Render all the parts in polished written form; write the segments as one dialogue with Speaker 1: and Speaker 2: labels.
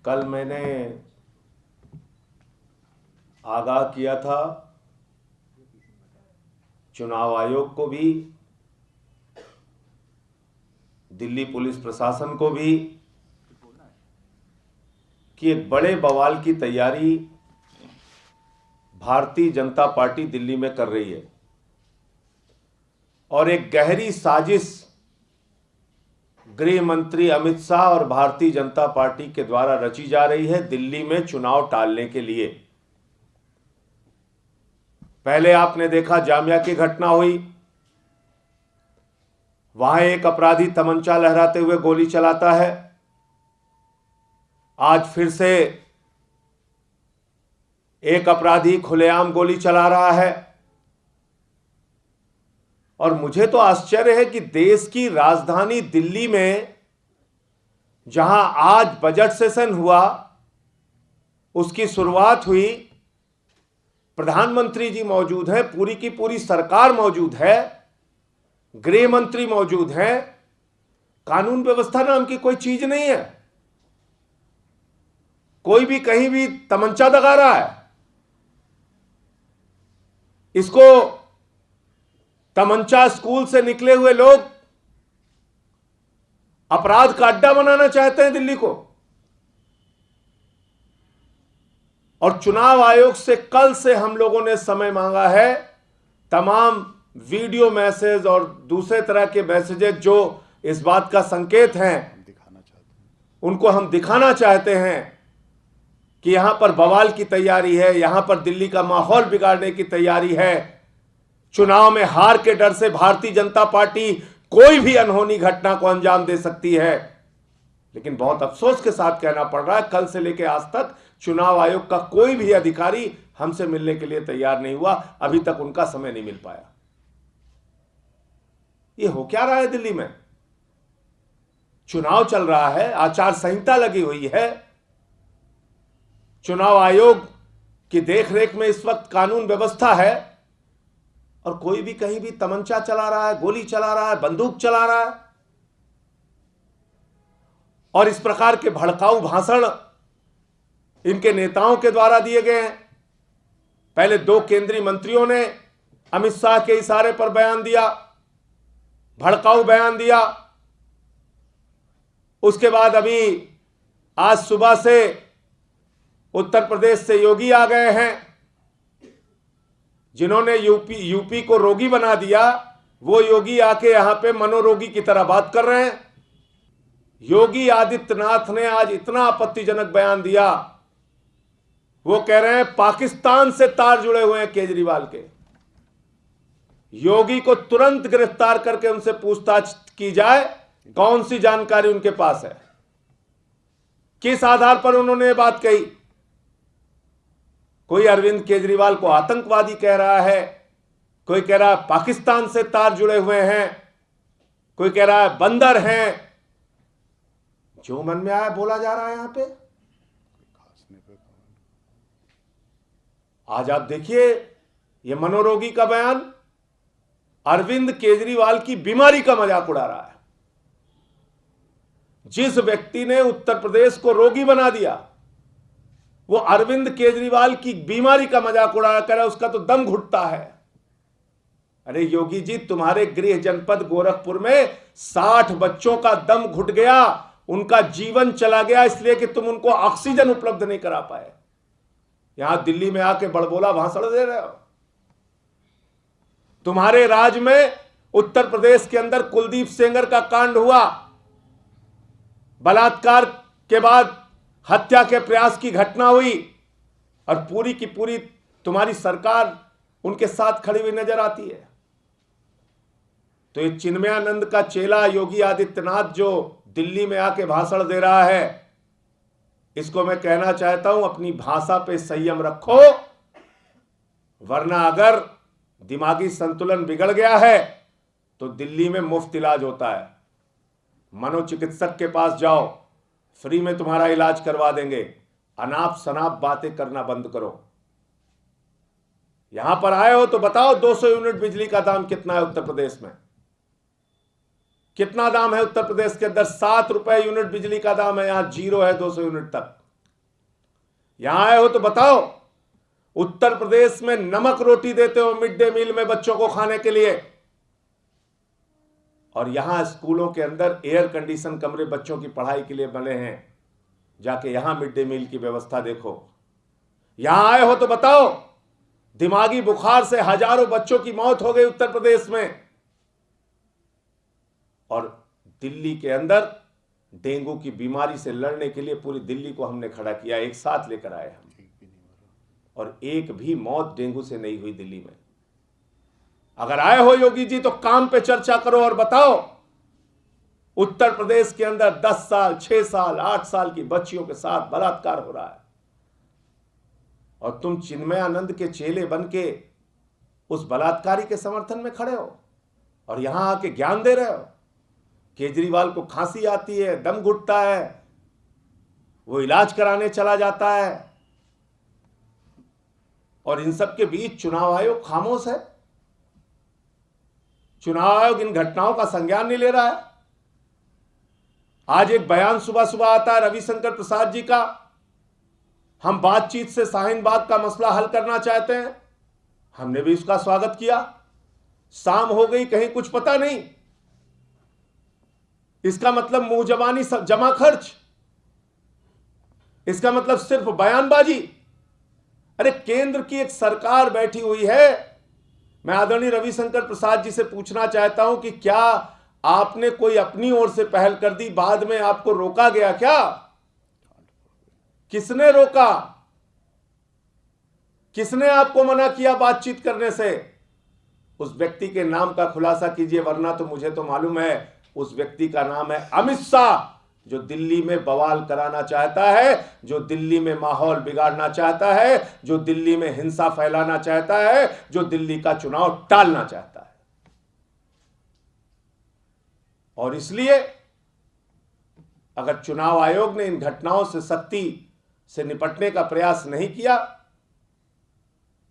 Speaker 1: कल मैंने आगाह किया था चुनाव आयोग को भी, दिल्ली पुलिस प्रशासन को भी, कि एक बड़े बवाल की तैयारी भारतीय जनता पार्टी दिल्ली में कर रही है और एक गहरी साजिश गृह मंत्री अमित शाह और भारतीय जनता पार्टी के द्वारा रची जा रही है दिल्ली में चुनाव टालने के लिए। पहले आपने देखा जामिया की घटना हुई, वहां एक अपराधी तमंचा लहराते हुए गोली चलाता है। आज फिर से एक अपराधी खुलेआम गोली चला रहा है और मुझे तो आश्चर्य है कि देश की राजधानी दिल्ली में जहां आज बजट सेशन हुआ, उसकी शुरुआत हुई, प्रधानमंत्री जी मौजूद हैं, पूरी की पूरी सरकार मौजूद है, गृह मंत्री मौजूद हैं, कानून व्यवस्था नाम की कोई चीज नहीं है। कोई भी कहीं भी तमंचा दगा रहा है। इसको तमंचा स्कूल से निकले हुए लोग अपराध का अड्डा बनाना चाहते हैं दिल्ली को। और चुनाव आयोग से कल से हम लोगों ने समय मांगा है, तमाम वीडियो मैसेज और दूसरे तरह के मैसेजेस जो इस बात का संकेत हैं, उनको हम दिखाना चाहते हैं कि यहां पर बवाल की तैयारी है, यहां पर दिल्ली का माहौल बिगाड़ने की तैयारी है। चुनाव में हार के डर से भारतीय जनता पार्टी कोई भी अनहोनी घटना को अंजाम दे सकती है। लेकिन बहुत अफसोस के साथ कहना पड़ रहा है, कल से लेकर आज तक चुनाव आयोग का कोई भी अधिकारी हमसे मिलने के लिए तैयार नहीं हुआ। अभी तक उनका समय नहीं मिल पाया। ये हो क्या रहा है दिल्ली में? चुनाव चल रहा है, आचार संहिता लगी हुई है, चुनाव आयोग की देखरेख में इस वक्त कानून व्यवस्था है और कोई भी कहीं भी तमंचा चला रहा है, गोली चला रहा है, बंदूक चला रहा है। और इस प्रकार के भड़काऊ भाषण इनके नेताओं के द्वारा दिए गए हैं। पहले 2 केंद्रीय मंत्रियों ने अमित शाह के इशारे पर बयान दिया, भड़काऊ बयान दिया। उसके बाद अभी आज सुबह से उत्तर प्रदेश से योगी आ गए हैं, जिन्होंने यूपी को रोगी बना दिया। वो योगी आके यहां पे मनोरोगी की तरह बात कर रहे हैं। योगी आदित्यनाथ ने आज इतना आपत्तिजनक बयान दिया, वो कह रहे हैं पाकिस्तान से तार जुड़े हुए हैं केजरीवाल के। योगी को तुरंत गिरफ्तार करके उनसे पूछताछ की जाए, कौन सी जानकारी उनके पास है, किस आधार पर उन्होंने ये बात कही। कोई अरविंद केजरीवाल को आतंकवादी कह रहा है, कोई कह रहा है पाकिस्तान से तार जुड़े हुए हैं, कोई कह रहा है बंदर हैं। जो मन में आया बोला जा रहा है यहां पे। आज आप देखिए ये मनोरोगी का बयान अरविंद केजरीवाल की बीमारी का मजाक उड़ा रहा है। जिस व्यक्ति ने उत्तर प्रदेश को रोगी बना दिया, वो अरविंद केजरीवाल की बीमारी का मजाक उड़ा कर उसका तो दम घुटता है। अरे योगी जी, तुम्हारे गृह जनपद गोरखपुर में 60 बच्चों का दम घुट गया, उनका जीवन चला गया, इसलिए कि तुम उनको ऑक्सीजन उपलब्ध नहीं करा पाए। यहां दिल्ली में आके बड़बोला भाषण दे रहे हो। तुम्हारे राज्य में उत्तर प्रदेश के अंदर कुलदीप सेंगर का कांड हुआ, बलात्कार के बाद हत्या के प्रयास की घटना हुई और पूरी की पूरी तुम्हारी सरकार उनके साथ खड़ी हुई नजर आती है। तो ये चिन्मयानंद का चेला योगी आदित्यनाथ जो दिल्ली में आके भाषण दे रहा है, इसको मैं कहना चाहता हूं, अपनी भाषा पे संयम रखो, वरना अगर दिमागी संतुलन बिगड़ गया है तो दिल्ली में मुफ्त इलाज होता है। मनोचिकित्सक के पास जाओ, फ्री में तुम्हारा इलाज करवा देंगे। अनाप शनाप बातें करना बंद करो। यहां पर आए हो तो बताओ 200 यूनिट बिजली का दाम कितना है उत्तर प्रदेश में? कितना दाम है उत्तर प्रदेश के अंदर? 7 रुपए यूनिट बिजली का दाम है, यहां 0 है 200 यूनिट तक। यहां आए हो तो बताओ, उत्तर प्रदेश में नमक रोटी देते हो मिड डे मील में बच्चों को खाने के लिए, और यहां स्कूलों के अंदर एयर कंडीशन कमरे बच्चों की पढ़ाई के लिए बने हैं। जाके यहां मिड डे मील की व्यवस्था देखो। यहां आए हो तो बताओ, दिमागी बुखार से हजारों बच्चों की मौत हो गई उत्तर प्रदेश में, और दिल्ली के अंदर डेंगू की बीमारी से लड़ने के लिए पूरी दिल्ली को हमने खड़ा किया, एक साथ लेकर आए हम, और एक भी मौत डेंगू से नहीं हुई दिल्ली में। अगर आए हो योगी जी तो काम पे चर्चा करो और बताओ, उत्तर प्रदेश के अंदर 10 साल 6 साल 8 साल की बच्चियों के साथ बलात्कार हो रहा है, और तुम चिन्मयानंद के चेले बन के उस बलात्कारी के समर्थन में खड़े हो और यहां आके ज्ञान दे रहे हो। केजरीवाल को खांसी आती है, दम घुटता है, वो इलाज कराने चला जाता है, और इन सब के बीच चुनाव आयोग खामोश है। चुनाव आयोग इन घटनाओं का संज्ञान नहीं ले रहा है। आज एक बयान सुबह सुबह आता है रविशंकर प्रसाद जी का, हम बातचीत से शाहीन बाग का मसला हल करना चाहते हैं। हमने भी उसका स्वागत किया। शाम हो गई, कहीं कुछ पता नहीं। इसका मतलब मुंह जबानी जमा खर्च, इसका मतलब सिर्फ बयानबाजी। अरे केंद्र की एक सरकार बैठी हुई है। मैं आदरणीय रविशंकर प्रसाद जी से पूछना चाहता हूं कि क्या आपने कोई अपनी ओर से पहल कर दी, बाद में आपको रोका गया क्या? किसने रोका? किसने आपको मना किया बातचीत करने से? उस व्यक्ति के नाम का खुलासा कीजिए, वरना तो मुझे तो मालूम है उस व्यक्ति का नाम है अमित शाह, जो दिल्ली में बवाल कराना चाहता है, जो दिल्ली में माहौल बिगाड़ना चाहता है, जो दिल्ली में हिंसा फैलाना चाहता है, जो दिल्ली का चुनाव टालना चाहता है। और इसलिए अगर चुनाव आयोग ने इन घटनाओं से सख्ती से निपटने का प्रयास नहीं किया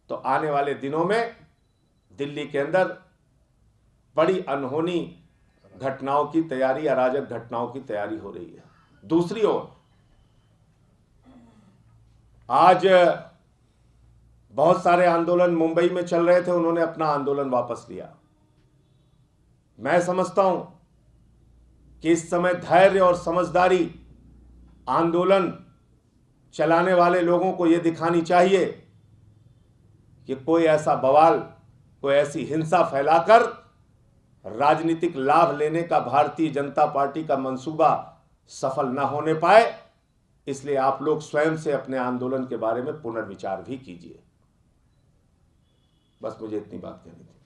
Speaker 1: तो आने वाले दिनों में दिल्ली के अंदर बड़ी अनहोनी घटनाओं की तैयारी, अराजक घटनाओं की तैयारी हो रही है। दूसरी ओर आज बहुत सारे आंदोलन मुंबई में चल रहे थे, उन्होंने अपना आंदोलन वापस लिया। मैं समझता हूं कि इस समय धैर्य और समझदारी आंदोलन चलाने वाले लोगों को यह दिखानी चाहिए कि कोई ऐसा बवाल, कोई ऐसी हिंसा फैलाकर राजनीतिक लाभ लेने का भारतीय जनता पार्टी का मंसूबा सफल न होने पाए। इसलिए आप लोग स्वयं से अपने आंदोलन के बारे में पुनर्विचार भी कीजिए। बस मुझे इतनी बात कहनी थी।